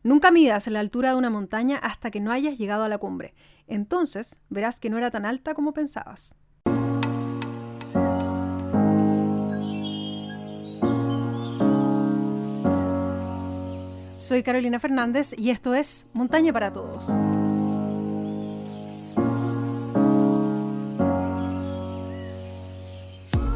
Nunca midas la altura de una montaña hasta que no hayas llegado a la cumbre. Entonces verás que no era tan alta como pensabas. Soy Carolina Fernández y esto es Montaña para Todos.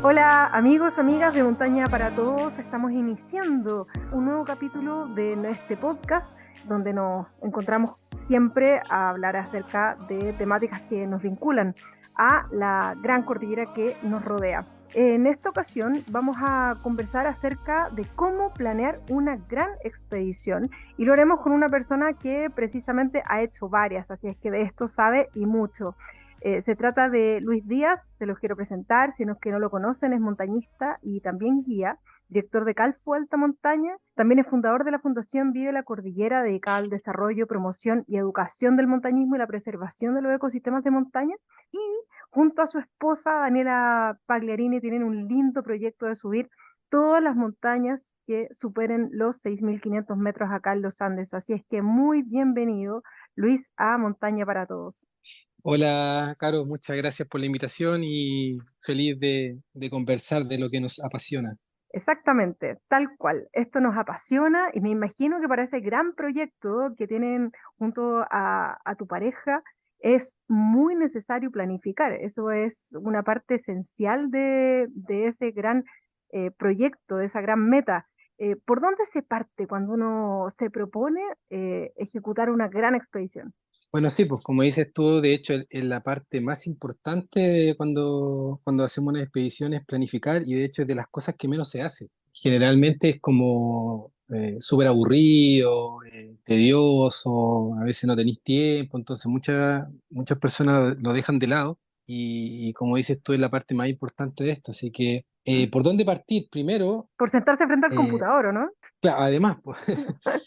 Hola amigos, amigas de Montaña para Todos. Estamos iniciando un nuevo capítulo de este podcast donde nos encontramos siempre a hablar acerca de temáticas que nos vinculan a la gran cordillera que nos rodea. En esta ocasión vamos a conversar acerca de cómo planear una gran expedición y lo haremos con una persona que precisamente ha hecho varias, así es que de esto sabe y mucho. Se trata de Luis Díaz, se los quiero presentar, si no es que no lo conocen, es montañista y también guía, director de Calfo Alta Montaña, también es fundador de la Fundación Vive la Cordillera, dedicada al desarrollo, promoción y educación del montañismo y la preservación de los ecosistemas de montaña, y junto a su esposa Daniela Pagliarini tienen un lindo proyecto de subir todas las montañas que superen los 6.500 metros acá en los Andes, así es que muy bienvenido Luis a Montaña para Todos. Hola, Caro, muchas gracias por la invitación y feliz de conversar de lo que nos apasiona. Exactamente, tal cual. Esto nos apasiona y me imagino que para ese gran proyecto que tienen junto a tu pareja es muy necesario planificar. Eso es una parte esencial de ese gran proyecto, de esa gran meta. ¿Por dónde se parte cuando uno se propone ejecutar una gran expedición? Bueno, sí, pues como dices tú, de hecho, la parte más importante de cuando hacemos una expedición es planificar y de hecho es de las cosas que menos se hace. Generalmente es como súper aburrido, tedioso, a veces no tenéis tiempo, entonces muchas personas lo dejan de lado y como dices tú es la parte más importante de esto. Así que, ¿Mm? ¿por dónde partir? Primero, Por sentarse frente al eh, computador, ¿o no? claro, además, pues,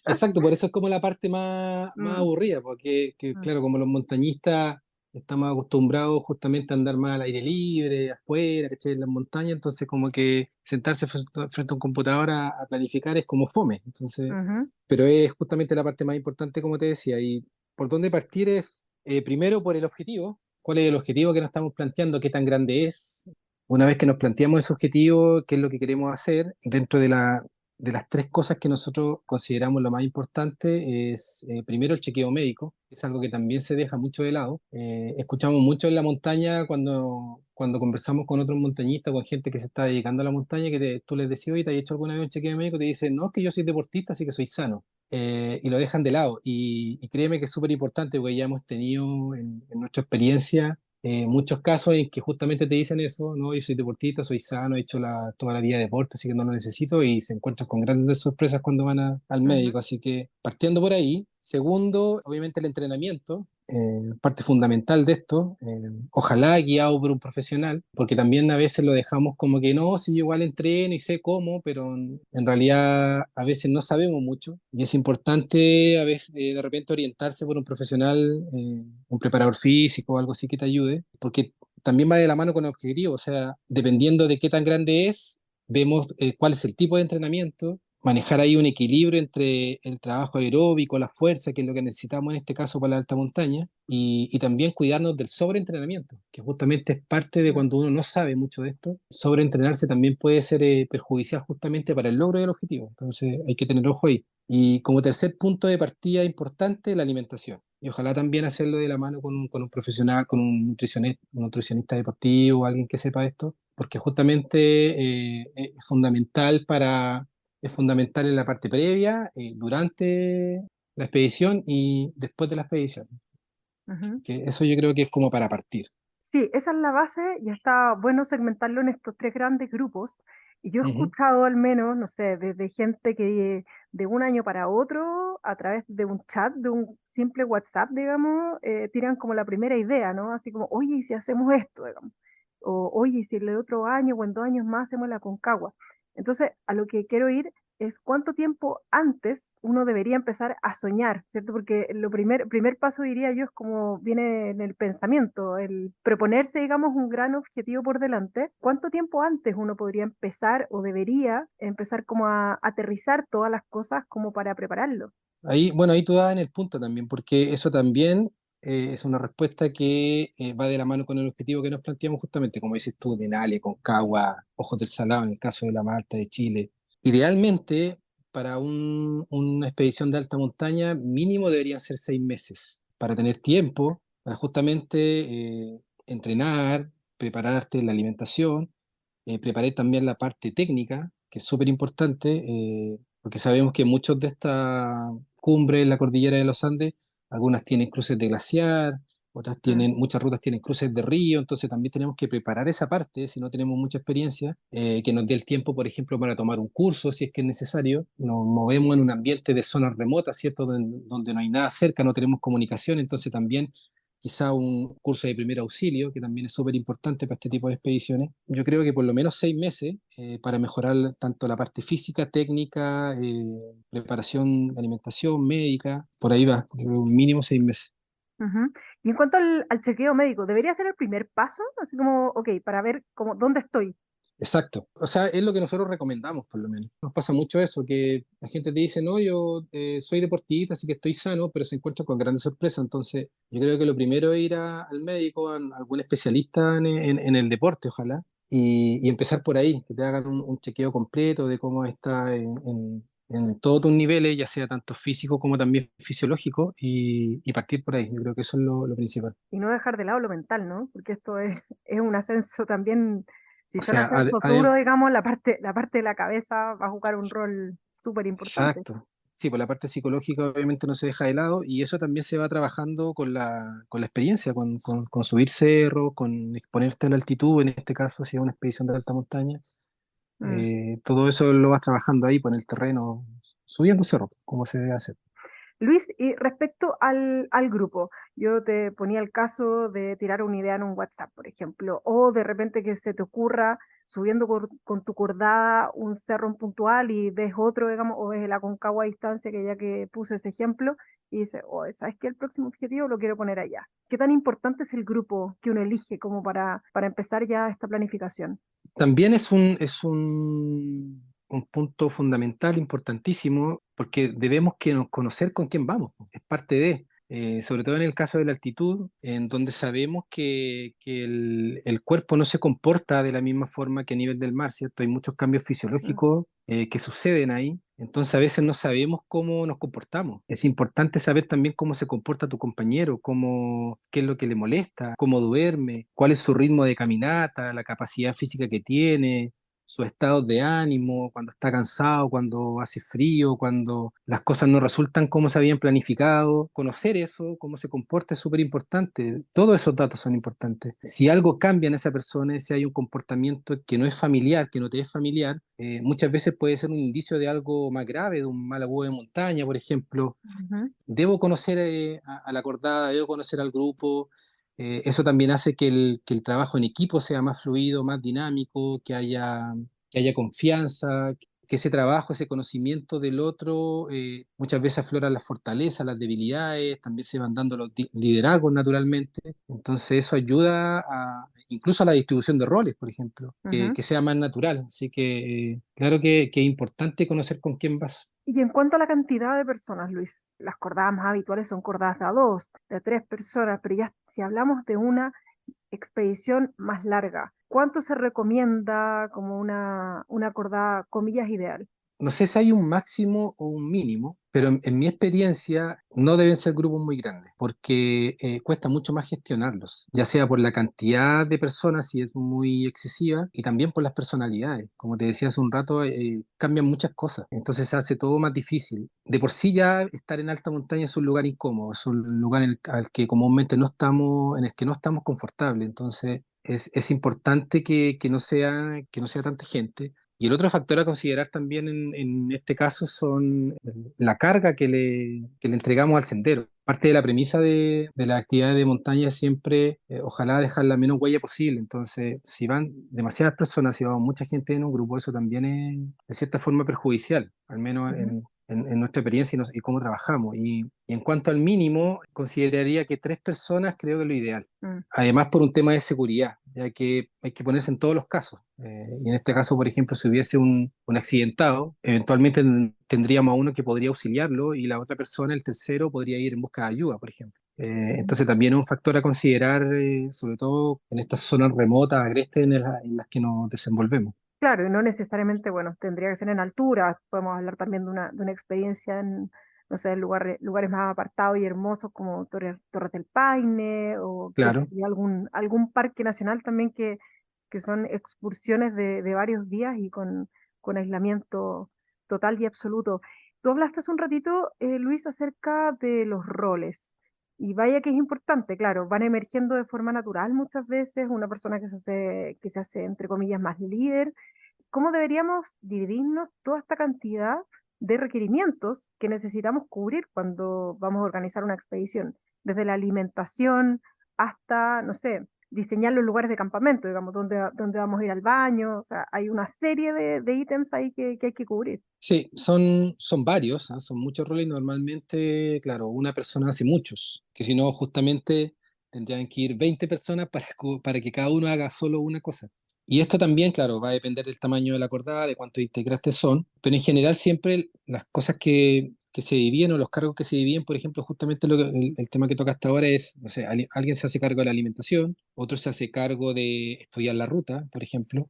exacto, por eso es como la parte más Mm, aburrida, porque mm, claro, como los montañistas estamos acostumbrados justamente a andar más al aire libre, afuera, ¿cachai? En las montañas, entonces como que sentarse frente a un computador a planificar es como fome, entonces, ujú. pero es justamente la parte más importante, como te decía, y por dónde partir es, primero por el objetivo, cuál es el objetivo que nos estamos planteando, qué tan grande es. Una vez que nos planteamos ese objetivo, qué es lo que queremos hacer dentro de las tres cosas que nosotros consideramos lo más importante es, primero, el chequeo médico, que es algo que también se deja mucho de lado. Escuchamos mucho en la montaña cuando conversamos con otros montañistas, con gente que se está dedicando a la montaña, que tú les decís, oye, ¿te has hecho alguna vez un chequeo médico? Te dicen, no, es que yo soy deportista, así que soy sano. Y lo dejan de lado. Y créeme que es súper importante porque ya hemos tenido en nuestra experiencia muchos casos en que justamente te dicen eso, no, yo soy deportista, soy sano, he hecho toda la vida de deporte, así que no lo necesito y se encuentran con grandes sorpresas cuando van al Ujú. médico. Así que partiendo por ahí, segundo, obviamente el entrenamiento, parte fundamental de esto, ojalá guiado por un profesional, porque también a veces lo dejamos como que no, si yo igual entreno y sé cómo, pero en realidad a veces no sabemos mucho y es importante a veces de repente orientarse por un profesional, un preparador físico o algo así que te ayude, porque también va de la mano con el objetivo, o sea, dependiendo de qué tan grande es, vemos cuál es el tipo de entrenamiento, manejar ahí un equilibrio entre el trabajo aeróbico, la fuerza, que es lo que necesitamos en este caso para la alta montaña, y también cuidarnos del sobreentrenamiento, que justamente es parte de Mm. cuando uno no sabe mucho de esto. Sobreentrenarse también puede ser perjudicial justamente para el logro del objetivo, entonces hay que tener ojo ahí. Y como tercer punto de partida importante, la alimentación. Y ojalá también hacerlo de la mano con un profesional, con un nutricionista deportivo, alguien que sepa esto, porque justamente es fundamental en la parte previa, durante la expedición y después de la expedición. Ujú. Que eso yo creo que es como para partir. Sí, esa es la base y está bueno segmentarlo en estos tres grandes grupos. Y yo he Ujú. escuchado al menos, no sé, desde gente que de un año para otro, a través de un chat, de un simple WhatsApp, digamos, tiran como la primera idea, ¿no? Así como, oye, ¿y si hacemos esto, digamos? O, oye, ¿y si el otro año o en 2 años más hacemos la Concagua? Entonces, a lo que quiero ir es cuánto tiempo antes uno debería empezar a soñar, ¿cierto? Porque primer paso, diría yo, es como viene en el pensamiento, el proponerse, digamos, un gran objetivo por delante. ¿Cuánto tiempo antes uno podría empezar o debería empezar como a aterrizar todas las cosas como para prepararlo? Ahí, bueno, ahí tú das en el punto también, porque eso también es una respuesta que va de la mano con el objetivo que nos planteamos justamente, como dices tú, Denali, Concagua, Ojos del Salado, en el caso de la Malta de Chile. Idealmente, para una expedición de alta montaña, mínimo deberían ser 6 meses, para tener tiempo, para justamente entrenar, prepararte la alimentación, preparar también la parte técnica, que es súper importante, porque sabemos que muchos de estas cumbres en la cordillera de los Andes, algunas tienen cruces de glaciar, otras Mm. tienen, muchas rutas tienen cruces de río, entonces también tenemos que preparar esa parte, si no tenemos mucha experiencia, que nos dé el tiempo, por ejemplo, para tomar un curso, si es que es necesario. Nos movemos en un ambiente de zonas remotas, ¿cierto? Donde no hay nada cerca, no tenemos comunicación, entonces también quizá un curso de primer auxilio, que también es súper importante para este tipo de expediciones. Yo creo que por lo menos 6 meses para mejorar tanto la parte física, técnica, preparación, alimentación, médica, por ahí va, yo creo un mínimo 6 meses. Ujú. Y en cuanto al chequeo médico, ¿debería ser el primer paso? Así como, ok, para ver como dónde estoy. Exacto. O sea, es lo que nosotros recomendamos, por lo menos. Nos pasa mucho eso, que la gente te dice, no, yo soy deportista, así que estoy sano, pero se encuentra con grandes sorpresas. Entonces, yo creo que lo primero es ir al médico, a algún especialista en el deporte, ojalá, y empezar por ahí, que te hagan un chequeo completo de cómo está en todos tus niveles, ya sea tanto físico como también fisiológico, y partir por ahí. Yo creo que eso es lo principal. Y no dejar de lado lo mental, ¿no? Porque esto es un ascenso también, si O son sea, ascensos duros, digamos, la parte de la cabeza va a jugar un rol súper importante. exacto. Sí, por la parte psicológica obviamente no se deja de lado y eso también se va trabajando con la experiencia, con subir cerros, con exponerte a la altitud, en este caso si es una expedición de alta montaña. Mm. Todo eso lo vas trabajando ahí por el terreno, subiendo cerros, como se debe hacer. Luis, y respecto al grupo, yo te ponía el caso de tirar una idea en un WhatsApp, por ejemplo, o de repente que se te ocurra subiendo con tu cordada un cerro en puntual y ves otro, digamos, o ves el Aconcagua a distancia, que ya que puse ese ejemplo, y dices, oh, ¿sabes qué? El próximo objetivo lo quiero poner allá. ¿Qué tan importante es el grupo que uno elige como para empezar ya esta planificación? También es un punto fundamental, importantísimo, porque debemos conocer con quién vamos, es parte sobre todo en el caso de la altitud, en donde sabemos que el cuerpo no se comporta de la misma forma que a nivel del mar, ¿cierto? Hay muchos cambios Mm. fisiológicos que suceden ahí, entonces a veces no sabemos cómo nos comportamos. Es importante saber también cómo se comporta tu compañero, qué es lo que le molesta, cómo duerme, cuál es su ritmo de caminata, la capacidad física que tiene, su estado de ánimo, cuando está cansado, cuando hace frío, cuando las cosas no resultan como se habían planificado. Conocer eso, cómo se comporta es súper importante. Todos esos datos son importantes. Si algo cambia en esa persona, si hay un comportamiento que no es familiar, que no te es familiar, muchas veces puede ser un indicio de algo más grave, de un mal agüe de montaña, por ejemplo. Ujú. Debo conocer a la cordada, debo conocer al grupo. Eso también hace que el trabajo en equipo sea más fluido, más dinámico, que haya confianza, que ese trabajo, ese conocimiento del otro, muchas veces afloran las fortalezas, las debilidades, también se van dando los liderazgos naturalmente. Entonces eso ayuda incluso a la distribución de roles, por ejemplo, que, Ujú. que sea más natural. Así que claro que es importante conocer con quién vas. Y en cuanto a la cantidad de personas, Luis, las cordadas más habituales son cordadas de a dos, de tres personas, pero ya si hablamos de una expedición más larga, ¿cuánto se recomienda como una cordada, comillas, ideal? No sé si hay un máximo o un mínimo, pero en mi experiencia no deben ser grupos muy grandes, porque cuesta mucho más gestionarlos, ya sea por la cantidad de personas, si es muy excesiva, y también por las personalidades. Como te decía hace un rato, cambian muchas cosas, entonces se hace todo más difícil. De por sí ya estar en alta montaña es un lugar incómodo, es un lugar al que comúnmente no estamos, en el que no estamos confortables, entonces es importante que no sea tanta gente Y el otro factor a considerar también en este caso son la carga que le entregamos al sendero. Parte de la premisa de la actividad de montaña es siempre, ojalá dejar la menos huella posible. Entonces, si van demasiadas personas, si va mucha gente en un grupo, eso también es de cierta forma perjudicial, al menos Ujú. en nuestra experiencia y cómo trabajamos. Y en cuanto al mínimo, consideraría que 3 personas creo que es lo ideal. Mm. Además, por un tema de seguridad, ya que hay que ponerse en todos los casos. Y en este caso, por ejemplo, si hubiese un accidentado, eventualmente tendríamos a uno que podría auxiliarlo y la otra persona, el tercero, podría ir en busca de ayuda, por ejemplo. Entonces también es un factor a considerar, sobre todo en estas zonas remotas, agrestes en las que nos desenvolvemos. Claro, y no necesariamente, bueno, tendría que ser en altura, podemos hablar también de una experiencia en, no sé, lugares más apartados y hermosos como Torres del Paine o qué sé Claro. yo, algún parque nacional también que son excursiones de varios días y con aislamiento total y absoluto. Tú hablaste hace un ratito, Luis, acerca de los roles. Y vaya que es importante, claro, van emergiendo de forma natural muchas veces, una persona que se hace, entre comillas, más líder. ¿Cómo deberíamos dividirnos toda esta cantidad de requerimientos que necesitamos cubrir cuando vamos a organizar una expedición? Desde la alimentación hasta, no sé, diseñar los lugares de campamento, digamos, dónde vamos a ir al baño. O sea, hay una serie de ítems ahí que hay que cubrir. Sí, son varios, ¿ah? Son muchos roles y normalmente, claro, una persona hace muchos, que si no, justamente tendrían que ir 20 personas para que cada uno haga solo una cosa. Y esto también, claro, va a depender del tamaño de la cordada, de cuántos integrantes son, pero en general siempre las cosas que se dividen o los cargos que se dividen, por ejemplo, justamente el tema que toca hasta ahora es, no sé, alguien se hace cargo de la alimentación, otro se hace cargo de estudiar la ruta, por ejemplo,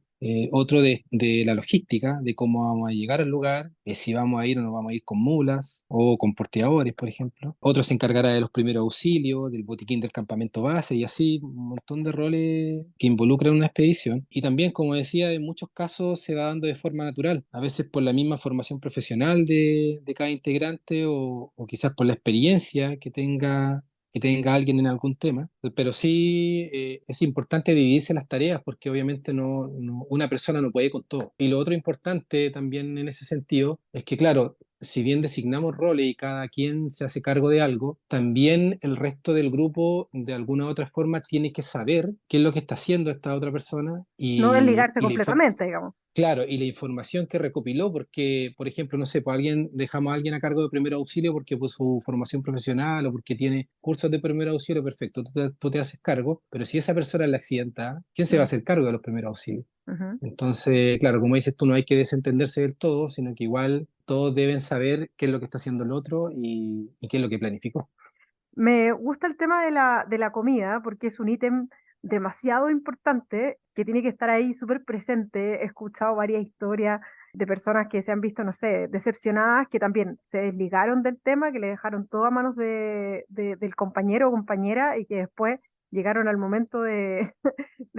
otro de la logística, de cómo vamos a llegar al lugar, si vamos a ir o no vamos a ir con mulas o con porteadores, por ejemplo. Otro se encargará de los primeros auxilios, del botiquín del campamento base y así un montón de roles que involucran una expedición. Y también, como decía, en muchos casos se va dando de forma natural, a veces por la misma formación profesional de cada integrante o quizás por la experiencia que tenga alguien en algún tema, pero sí es importante dividirse las tareas porque obviamente una persona no puede con todo. Y lo otro importante también en ese sentido es que, claro, si bien designamos roles y cada quien se hace cargo de algo, también el resto del grupo de alguna u otra forma tiene que saber qué es lo que está haciendo esta otra persona No desligarse y completamente, digamos. claro, y la información que recopiló, porque, por ejemplo, no sé, pues dejamos a alguien a cargo de primer auxilio porque por su formación profesional o porque tiene cursos de primer auxilio, perfecto, tú te haces cargo, pero si esa persona es la accidentada, ¿quién se va a Mm, hacer cargo de los primeros auxilios? ujú. Entonces, claro, como dices tú, no hay que desentenderse del todo, sino que igual todos deben saber qué es lo que está haciendo el otro y qué es lo que planificó. Me gusta el tema de la comida porque es un ítem demasiado importante que tiene que estar ahí súper presente. He escuchado varias historias de personas que se han visto, no sé, decepcionadas, que también se desligaron del tema, que le dejaron todo a manos del compañero o compañera y que después llegaron al momento de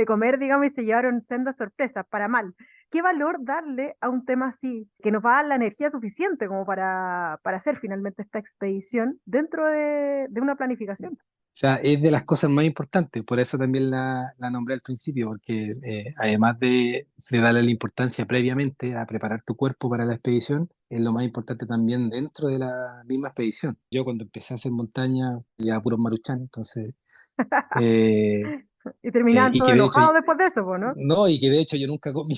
comer, digamos, y se llevaron sendas sorpresas, para mal. ¿Qué valor darle a un tema así, que nos va a dar la energía suficiente como para hacer finalmente esta expedición dentro de una planificación? O sea, es de las cosas más importantes, por eso también la nombré al principio, porque además de darle la importancia previamente a preparar tu cuerpo para la expedición, es lo más importante también dentro de la misma expedición. Yo cuando empecé a hacer montaña, ya puro maruchan, entonces, eh, Y terminaban y todos que de hecho, enojados después de eso, pues, ¿no? no, y que de hecho yo nunca comí,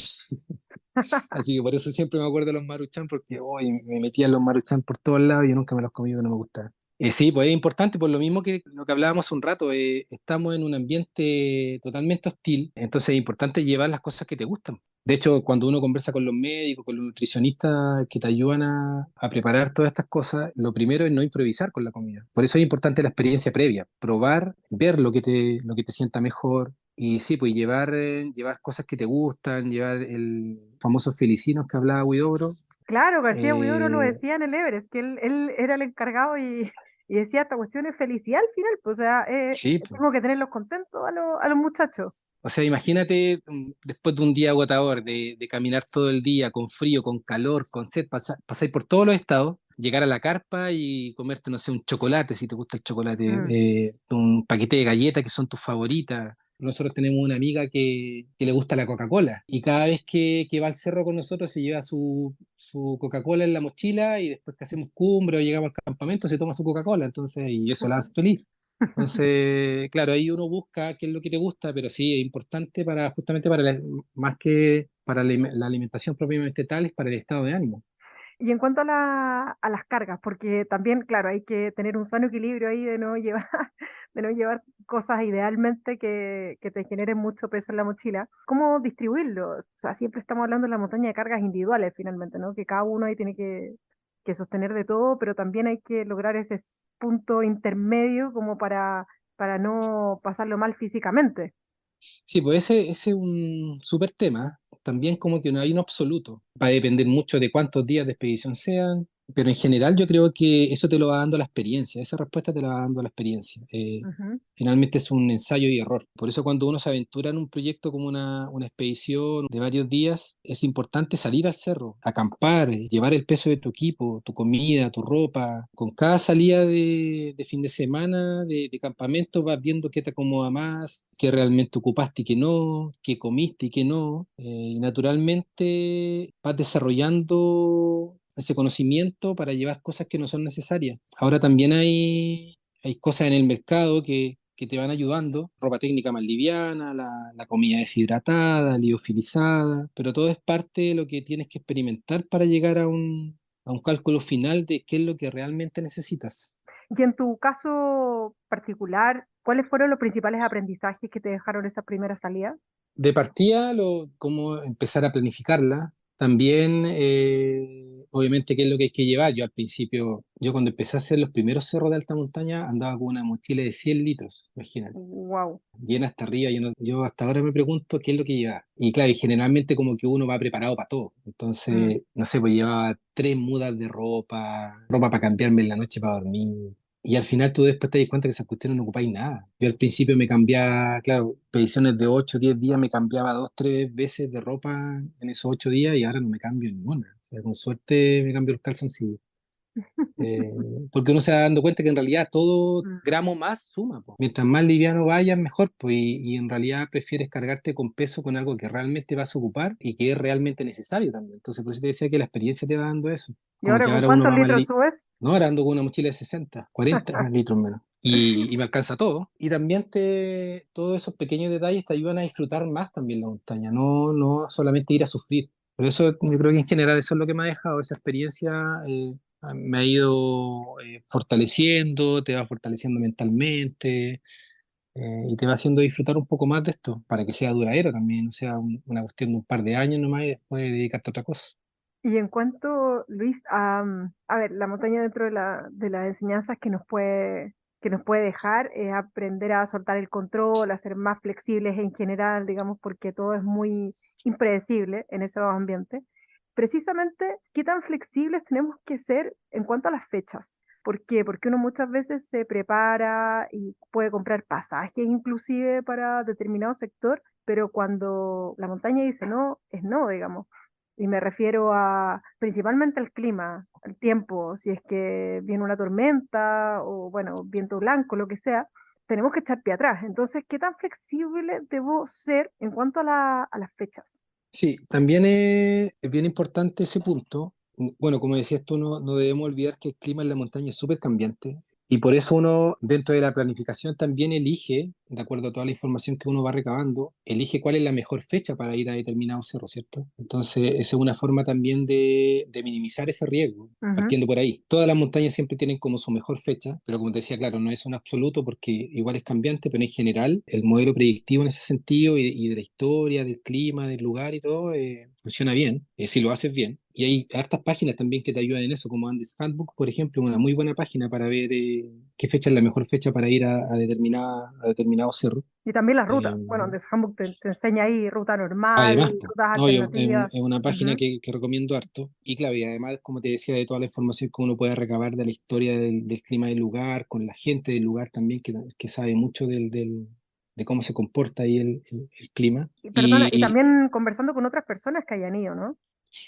así que por eso siempre me acuerdo de los maruchan, porque hoy me metían los maruchan por todos lados y yo nunca me los comí, porque no me gustaban. Sí, pues es importante, por lo mismo que lo que hablábamos hace un rato, estamos en un ambiente totalmente hostil, entonces es importante llevar las cosas que te gustan. De hecho, cuando uno conversa con los médicos, con los nutricionistas que te ayudan a preparar todas estas cosas, lo primero es no improvisar con la comida. Por eso es importante la experiencia previa, probar, ver lo que te sienta mejor. Y sí, pues llevar cosas que te gustan, llevar el famoso felicinos que hablaba Huidobro. Claro, García Huidobro lo Eh, decía en el Everest, que él era el encargado y decía, esta cuestión es felicidad al final, pues, o sea, sí, pues. tengo que tenerlos contentos a los muchachos. O sea, imagínate después de un día agotador, de caminar todo el día con frío, con calor, con sed, pasar por todos los estados, llegar a la carpa y comerte, no sé, un chocolate, si te gusta el chocolate, Mm. un paquete de galletas que son tus favoritas. Nosotros tenemos una amiga que le gusta la Coca-Cola y cada vez que va al cerro con nosotros se lleva su Coca-Cola en la mochila y después que hacemos cumbre o llegamos al campamento se toma su Coca-Cola, entonces, y eso la hace feliz. Entonces, claro, ahí uno busca qué es lo que te gusta, pero sí es importante para justamente más que para la alimentación propiamente tal, es para el estado de ánimo. Y en cuanto a, a las cargas, porque también, claro, hay que tener un sano equilibrio ahí de no llevar, de no llevar cosas idealmente que te generen mucho peso en la mochila. ¿Cómo distribuirlo? O sea, siempre estamos hablando de la montaña de cargas individuales finalmente, ¿no? Que cada uno ahí tiene que sostener de todo, pero también hay que lograr ese punto intermedio como para no pasarlo mal físicamente. Sí, pues ese es un súper tema. También como que no hay un absoluto. Va a depender mucho de cuántos días de expedición sean, pero en general yo creo que eso te lo va dando la experiencia. Esa respuesta te la va dando la experiencia. Ujú. Finalmente es un ensayo y error. Por eso cuando uno se aventura en un proyecto como una expedición de varios días, es importante salir al cerro, acampar, llevar el peso de tu equipo, tu comida, tu ropa. Con cada salida de fin de semana, de campamento, vas viendo qué te acomoda más, qué realmente ocupaste y qué no, qué comiste y qué no. Y naturalmente vas desarrollando ese conocimiento para llevar cosas que no son necesarias. Ahora también hay cosas en el mercado que te van ayudando, ropa técnica más liviana, la comida deshidratada, liofilizada, pero todo es parte de lo que tienes que experimentar para llegar a un cálculo final de qué es lo que realmente necesitas. Y en tu caso particular, ¿cuáles fueron los principales aprendizajes que te dejaron esa primera salida? De partida, cómo empezar a planificarla. También, obviamente, qué es lo que hay que llevar. Yo al principio, yo cuando empecé a hacer los primeros cerros de alta montaña, andaba con una mochila de 100 litros, imagínate, Wow. llena hasta arriba. Yo hasta ahora me pregunto qué es lo que lleva. Y claro, y generalmente como que uno va preparado para todo. Entonces, no sé, pues llevaba 3 mudas de ropa para cambiarme en la noche para dormir. Y al final tú después te das cuenta que esas cuestiones no ocupáis nada. Yo al principio me cambiaba, claro, expediciones de 8 o 10 días, me cambiaba 2, 3 veces de ropa en esos 8 días y ahora no me cambio ninguna. O sea, con suerte me cambio los calzoncillos. Eh, Porque uno se va dando cuenta que en realidad todo gramo más suma, po. Mientras más liviano vayas, mejor, pues, y en realidad prefieres cargarte con peso con algo que realmente vas a ocupar y que es realmente necesario también. Entonces, por eso te decía que la experiencia te va dando eso. ¿Y Como ahora que con ahora uno cuántos va más litros subes? no, ahora ando con una mochila de 60 40 litros menos. Y me alcanza todo. Y también todos esos pequeños detalles te ayudan a disfrutar más también la montaña, no solamente ir a sufrir. Por eso yo creo que en general eso es lo que me ha dejado esa experiencia. Me ha ido fortaleciendo, te va fortaleciendo mentalmente y te va haciendo disfrutar un poco más de esto para que sea duradero también, no sea una cuestión de un par de años nomás y después dedicarte a otra cosa. Y en cuanto, Luis, a ver, la montaña dentro de las enseñanzas que nos puede dejar es aprender a soltar el control, a ser más flexibles en general, digamos, porque todo es muy impredecible en esos ambientes. Precisamente, ¿qué tan flexibles tenemos que ser en cuanto a las fechas? ¿Por qué? Porque uno muchas veces se prepara y puede comprar pasajes inclusive para determinado sector, pero cuando la montaña dice no, es no, digamos. Y me refiero a principalmente al clima, al tiempo, si es que viene una tormenta o bueno, viento blanco, lo que sea, tenemos que echar pie atrás. Entonces, ¿qué tan flexible debo ser en cuanto a, a las fechas? Sí, también es bien importante ese punto. Bueno, como decías tú, no debemos olvidar que el clima en la montaña es súper cambiante y por eso uno dentro de la planificación también elige, de acuerdo a toda la información que uno va recabando, elige cuál es la mejor fecha para ir a determinado cerro, ¿cierto? Entonces, esa es una forma también de minimizar ese riesgo. Ujú. Partiendo por ahí. Todas las montañas siempre tienen como su mejor fecha, pero como te decía, claro, no es un absoluto porque igual es cambiante, pero en general el modelo predictivo en ese sentido y de la historia, del clima, del lugar y todo, funciona bien, si lo haces bien. Y hay hartas páginas también que te ayudan en eso, como Andes Handbook, por ejemplo, una muy buena página para ver qué fecha es la mejor fecha para ir a determinado cerro. Y también las Eh, rutas. Bueno, The Handbook te enseña ahí ruta normal, Además, po, rutas no, alternativas. es una página Ujú. que recomiendo harto. Y claro, y además, como te decía, de toda la información que uno puede recabar de la historia del clima del lugar, con la gente del lugar también, que sabe mucho de cómo se comporta ahí el clima. Y perdona, y Y también conversando con otras personas que hayan ido, ¿no?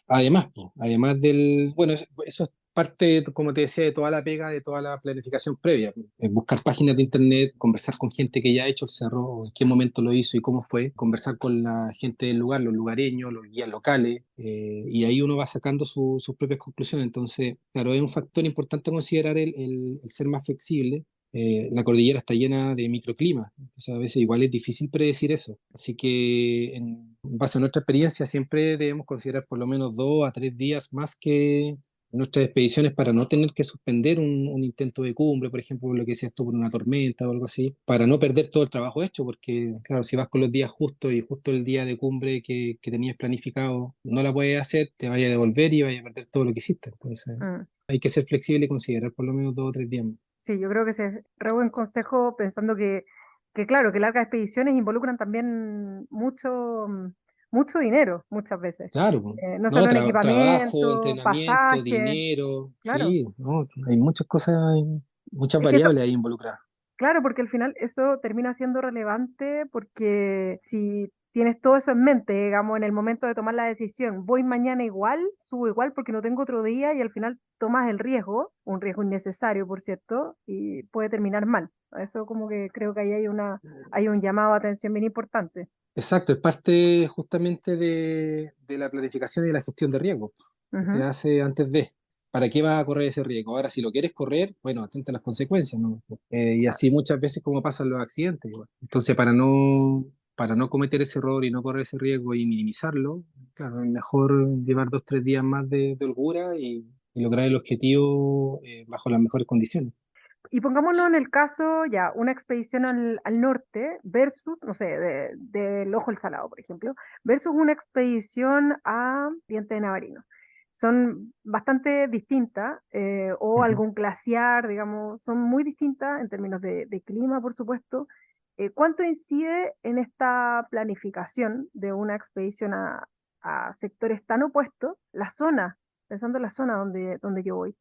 además, po, además del, bueno, eso es parte, como te decía, de toda la pega, de toda la planificación previa. Buscar páginas de internet, conversar con gente que ya ha hecho el cerro, en qué momento lo hizo y cómo fue, conversar con la gente del lugar, los lugareños, los guías locales, y ahí uno va sacando sus propias conclusiones. Entonces, claro, es un factor importante a considerar el ser más flexible. La cordillera está llena de microclimas, entonces a veces igual es difícil predecir eso. Así que en base a nuestra experiencia siempre debemos considerar por lo menos 2 a 3 días más que nuestras expediciones para no tener que suspender un intento de cumbre, por ejemplo, lo que decías tú, por una tormenta o algo así, para no perder todo el trabajo hecho, porque claro, si vas con los días justos y justo el día de cumbre que tenías planificado no la puedes hacer, te vaya a devolver y vaya a perder todo lo que hiciste. Entonces, Mm. hay que ser flexible y considerar por lo menos 2 o 3 días más. Sí, yo creo que ese es re buen consejo pensando que claro, que largas expediciones involucran también mucho dinero muchas veces. Claro, pues. No No, solo en trabajo, equipamiento, entrenamiento, pasaje, dinero, claro. sí, no, hay muchas cosas, muchas Es que eso, variables ahí involucradas. claro, porque al final eso termina siendo relevante porque si tienes todo eso en mente, digamos, en el momento de tomar la decisión, voy mañana igual, subo igual porque no tengo otro día y al final tomas el riesgo, un riesgo innecesario, por cierto, y puede terminar mal. Eso como que creo que ahí hay un llamado a atención bien importante. Exacto, es parte justamente de la planificación y de la gestión de riesgo que se Ujú. hace antes de. ¿Para qué vas a correr ese riesgo? Ahora, si lo quieres correr, bueno, atenta a las consecuencias, ¿no? Y así muchas veces como pasan los accidentes, igual. Entonces, para no cometer ese error y no correr ese riesgo y minimizarlo, claro, es mejor llevar 2 o 3 días más de holgura y lograr el objetivo bajo las mejores condiciones. Y pongámonos en el caso, ya, una expedición al norte versus, no sé, del Ojo del Salado, por ejemplo, versus una expedición a Diente de Navarino. Son bastante distintas, o Ujú. algún glaciar, digamos, son muy distintas en términos de clima, por supuesto. ¿Cuánto incide en esta planificación de una expedición a sectores tan opuestos la zona, pensando en la zona donde yo voy?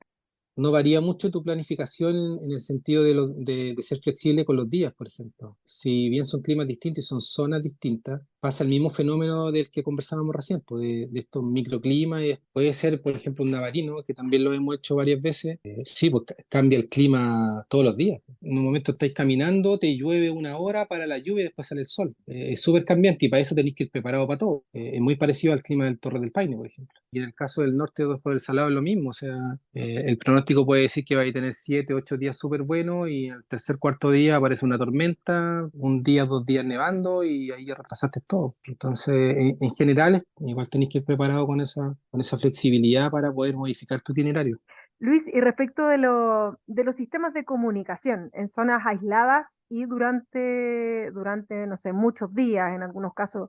No varía mucho tu planificación en el sentido de ser flexible con los días, por ejemplo. Si bien son climas distintos y son zonas distintas, pasa el mismo fenómeno del que conversábamos recién, pues de estos microclimas. Puede ser, por ejemplo, un navarino, que también lo hemos hecho varias veces. Sí, pues cambia el clima todos los días. En un momento estáis caminando, te llueve una hora, para la lluvia y después sale el sol. Es súper cambiante y para eso tenéis que ir preparado para todo. Es muy parecido al clima del Torre del Paine, por ejemplo. Y en el caso del norte de Ojo del Salado es lo mismo, o sea, el pronóstico puede decir que va a tener 7, 8 días súper buenos y al tercer, cuarto día aparece una tormenta, un día, 2 días nevando y ahí ya retrasaste todo. Entonces, en general, igual tenéis que ir preparado con esa flexibilidad para poder modificar tu itinerario. Luis, y respecto de los sistemas de comunicación en zonas aisladas y durante, no sé, muchos días, en algunos casos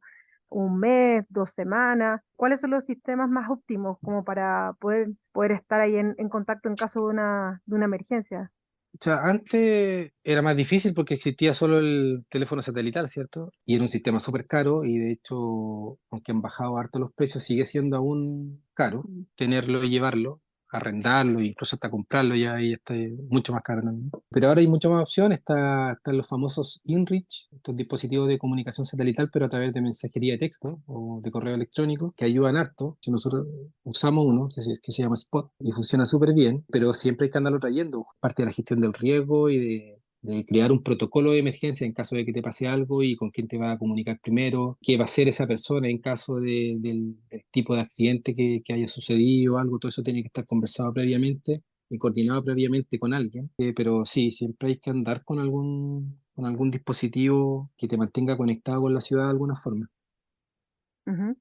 un mes, 2 semanas, ¿cuáles son los sistemas más óptimos como para poder estar ahí en contacto en caso de una emergencia? O sea, antes era más difícil porque existía solo el teléfono satelital, ¿cierto? Y era un sistema súper caro y de hecho, aunque han bajado harto los precios, sigue siendo aún caro tenerlo y llevarlo, arrendarlo, incluso hasta comprarlo ya ahí está mucho más caro también. Pero ahora hay mucha más opción, están los famosos InReach, estos dispositivos de comunicación satelital, pero a través de mensajería de texto o de correo electrónico, que ayudan harto. Si nosotros usamos uno que se llama Spot y funciona súper bien, pero siempre hay que andarlo trayendo. Parte de la gestión del riesgo y de crear un protocolo de emergencia en caso de que te pase algo y con quién te va a comunicar primero, qué va a hacer esa persona en caso del tipo de accidente que haya sucedido o algo. Todo eso tiene que estar conversado previamente y coordinado previamente con alguien. Pero sí, siempre hay que andar con algún dispositivo que te mantenga conectado con la ciudad de alguna forma. Ujú.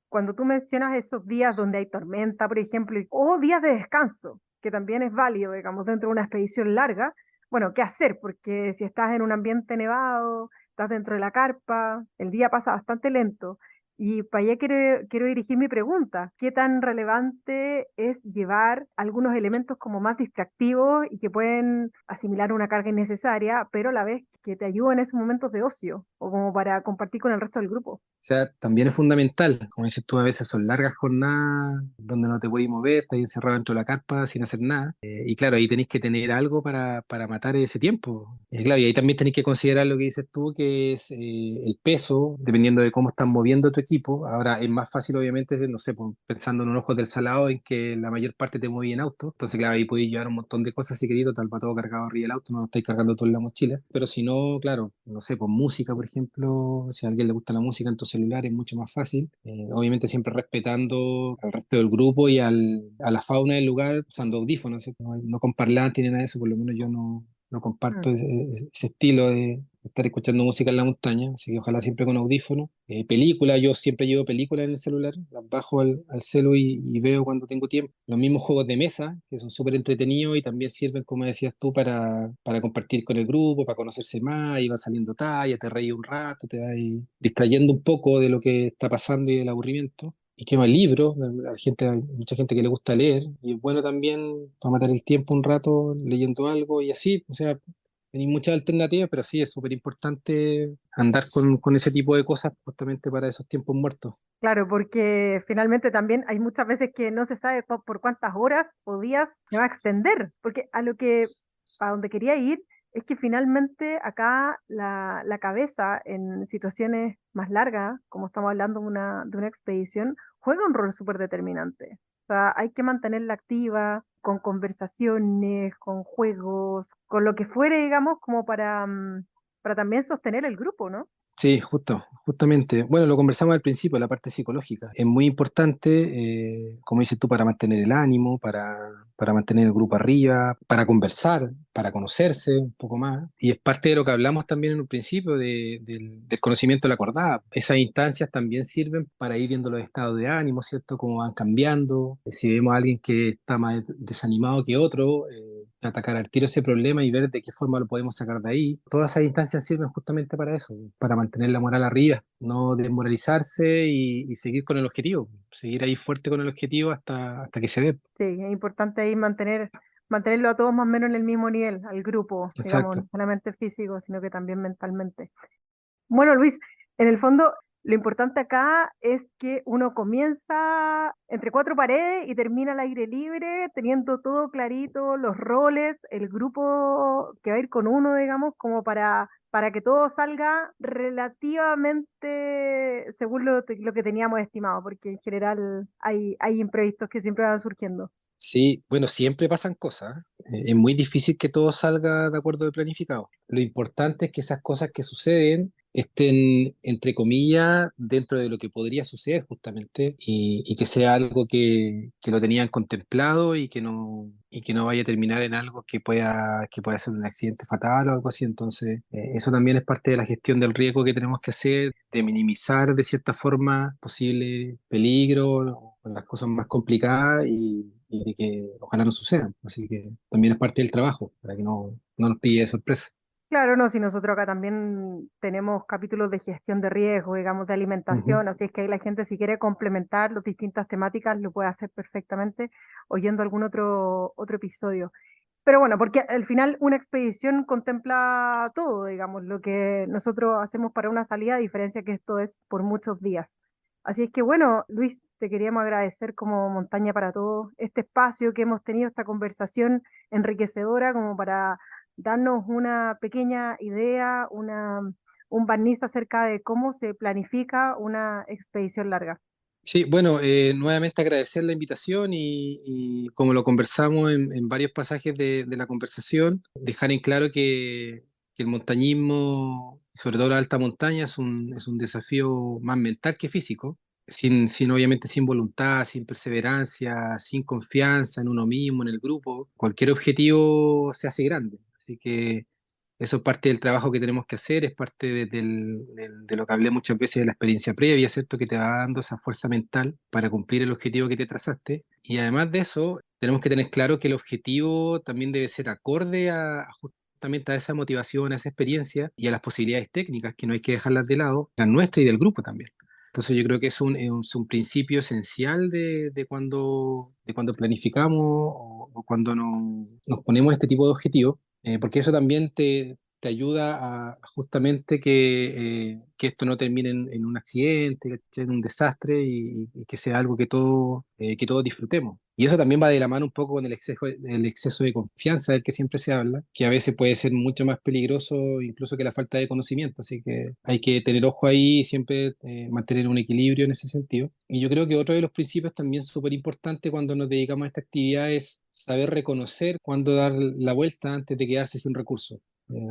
Cuando tú mencionas esos días donde hay tormenta, por ejemplo, o días de descanso, que también es válido, digamos, dentro de una expedición larga, bueno, ¿qué hacer? Porque si estás en un ambiente nevado, estás dentro de la carpa, el día pasa bastante lento. Y para allá quiero dirigir mi pregunta. ¿Qué tan relevante es llevar algunos elementos como más distractivos y que pueden asimilar una carga innecesaria, pero a la vez que te ayudan en esos momentos de ocio o como para compartir con el resto del grupo? O sea, también es fundamental, como dices tú, a veces son largas jornadas donde no te puedes mover, estás encerrado dentro de la carpa sin hacer nada. Y claro, ahí tenéis que tener algo para matar ese tiempo. Y claro, y ahí también tenéis que considerar lo que dices tú, que es el peso, dependiendo de cómo estás moviendo tu equipo. Ahora es más fácil, obviamente, no sé, pues, pensando en un Ojos del Salado, en que la mayor parte te mueve en auto. Entonces, claro, ahí podéis llevar un montón de cosas si queréis, total, va todo cargado arriba del auto, no lo estáis cargando todo en la mochila. Pero si no, claro, no sé, pues música, por ejemplo, si a alguien le gusta la música en tu celular es mucho más fácil. Obviamente siempre respetando al resto del grupo y a la fauna del lugar, usando audífonos, ¿cierto? No con parlantes ni nada de eso, por lo menos yo no comparto ese estilo de estar escuchando música en la montaña, así que ojalá siempre con audífonos. Películas, yo siempre llevo películas en el celular, las bajo al celu y veo cuando tengo tiempo. Los mismos juegos de mesa, que son súper entretenidos y también sirven, como decías tú, para compartir con el grupo, para conocerse más, y va saliendo talla, te reís un rato, te vas ahí distrayendo un poco de lo que está pasando y del aburrimiento. Y qué más libros, hay mucha gente que le gusta leer, y es bueno también para matar el tiempo un rato leyendo algo y así, o sea, tenéis muchas alternativas, pero sí es súper importante andar con ese tipo de cosas justamente para esos tiempos muertos. Claro, porque finalmente también hay muchas veces que no se sabe por cuántas horas o días se va a extender, porque a donde quería ir es que finalmente acá la cabeza en situaciones más largas, como estamos hablando de una expedición, juega un rol súper determinante. O sea, hay que mantenerla activa, con conversaciones, con juegos, con lo que fuere, digamos, como para también sostener el grupo, ¿no? Sí, justamente. Bueno, lo conversamos al principio, la parte psicológica. Es muy importante, como dices tú, para mantener el ánimo, para mantener el grupo arriba, para conversar, para conocerse un poco más. Y es parte de lo que hablamos también en un principio del conocimiento de la acordada. Esas instancias también sirven para ir viendo los estados de ánimo, ¿cierto? Cómo van cambiando. Si vemos a alguien que está más desanimado que otro, atacar al tiro ese problema y ver de qué forma lo podemos sacar de ahí. Todas esas instancias sirven justamente para eso, para mantener la moral arriba, no desmoralizarse y seguir con el objetivo, seguir ahí fuerte con el objetivo hasta que se dé. Sí, es importante ahí mantenerlo a todos más o menos en el mismo nivel, al grupo, digamos, no Exacto. solamente físico, sino que también mentalmente. Bueno, Luis, en el fondo, lo importante acá es que uno comienza entre cuatro paredes y termina al aire libre, teniendo todo clarito, los roles, el grupo que va a ir con uno, digamos, como para que todo salga relativamente según lo que teníamos estimado, porque en general hay imprevistos que siempre van surgiendo. Sí, bueno, siempre pasan cosas. Es muy difícil que todo salga de acuerdo de planificado. Lo importante es que esas cosas que suceden estén, entre comillas, dentro de lo que podría suceder justamente y que sea algo que lo tenían contemplado y que no vaya a terminar en algo que pueda ser un accidente fatal o algo así. Entonces, eso también es parte de la gestión del riesgo que tenemos que hacer, de minimizar de cierta forma posible peligro o las cosas más complicadas y de que ojalá no sucedan. Así que también es parte del trabajo, para que no nos pille de sorpresa. Claro, no, si nosotros acá también tenemos capítulos de gestión de riesgo, digamos, de Ujú. alimentación, así es que ahí la gente si quiere complementar las distintas temáticas lo puede hacer perfectamente oyendo algún otro episodio. Pero bueno, porque al final una expedición contempla todo, digamos, lo que nosotros hacemos para una salida, a diferencia que esto es por muchos días. Así es que bueno, Luis, te queríamos agradecer como Montaña para Todos este espacio que hemos tenido, esta conversación enriquecedora como para darnos una pequeña idea, un barniz acerca de cómo se planifica una expedición larga. Sí, bueno, nuevamente agradecer la invitación y como lo conversamos en varios pasajes de la conversación, dejar en claro que el montañismo, sobre todo la alta montaña, es un desafío más mental que físico, obviamente sin voluntad, sin perseverancia, sin confianza en uno mismo, en el grupo, cualquier objetivo se hace grande. Así que eso es parte del trabajo que tenemos que hacer, es parte de lo que hablé muchas veces de la experiencia previa, ¿cierto? Que te va dando esa fuerza mental para cumplir el objetivo que te trazaste. Y además de eso, tenemos que tener claro que el objetivo también debe ser acorde a justamente a esa motivación, a esa experiencia y a las posibilidades técnicas, que no hay que dejarlas de lado, la nuestra y del grupo también. Entonces yo creo que es un principio esencial de cuando planificamos o cuando nos ponemos este tipo de objetivos, porque eso también te te ayuda a justamente que esto no termine en un accidente, ¿cachai? En un desastre y que sea algo que todos disfrutemos. Y eso también va de la mano un poco con el exceso de confianza del que siempre se habla, que a veces puede ser mucho más peligroso incluso que la falta de conocimiento. Así que hay que tener ojo ahí y siempre mantener un equilibrio en ese sentido. Y yo creo que otro de los principios también súper importante cuando nos dedicamos a esta actividad es saber reconocer cuándo dar la vuelta antes de quedarse sin recursos.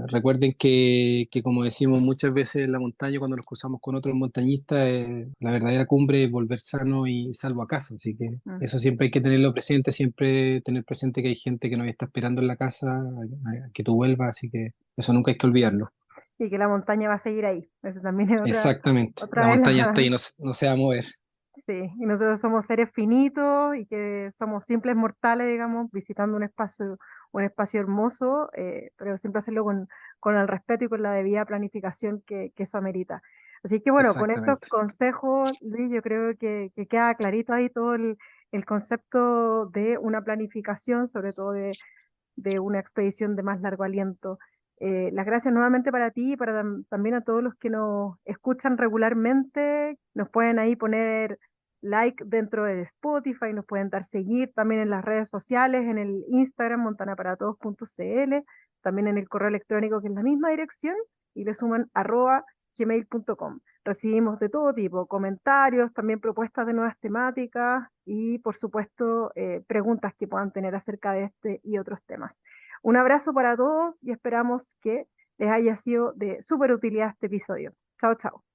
Recuerden que, como decimos muchas veces en la montaña, cuando nos cruzamos con otros montañistas, la verdadera cumbre es volver sano y salvo a casa. Así que Mm. eso siempre hay que tenerlo presente, siempre tener presente que hay gente que nos está esperando en la casa, a que tú vuelvas, así que eso nunca hay que olvidarlo. Y que la montaña va a seguir ahí. Eso también es Exactamente, otra la vez montaña está ahí, la... no, no se va a mover. Sí, y nosotros somos seres finitos y que somos simples mortales, digamos, visitando un espacio hermoso, pero siempre hacerlo con el respeto y con la debida planificación que eso amerita. Así que bueno, con estos Exactamente, consejos, Luis, yo creo que queda clarito ahí todo el concepto de una planificación, sobre todo de una expedición de más largo aliento. Las gracias nuevamente para ti y para también a todos los que nos escuchan regularmente. Nos pueden ahí poner like dentro de Spotify, nos pueden dar seguir también en las redes sociales, en el Instagram montanaparatodos.cl, también en el correo electrónico que es la misma dirección y le suman @gmail.com. Recibimos de todo tipo, comentarios, también propuestas de nuevas temáticas y, por supuesto, preguntas que puedan tener acerca de este y otros temas. Un abrazo para todos y esperamos que les haya sido de súper utilidad este episodio. Chao, chao.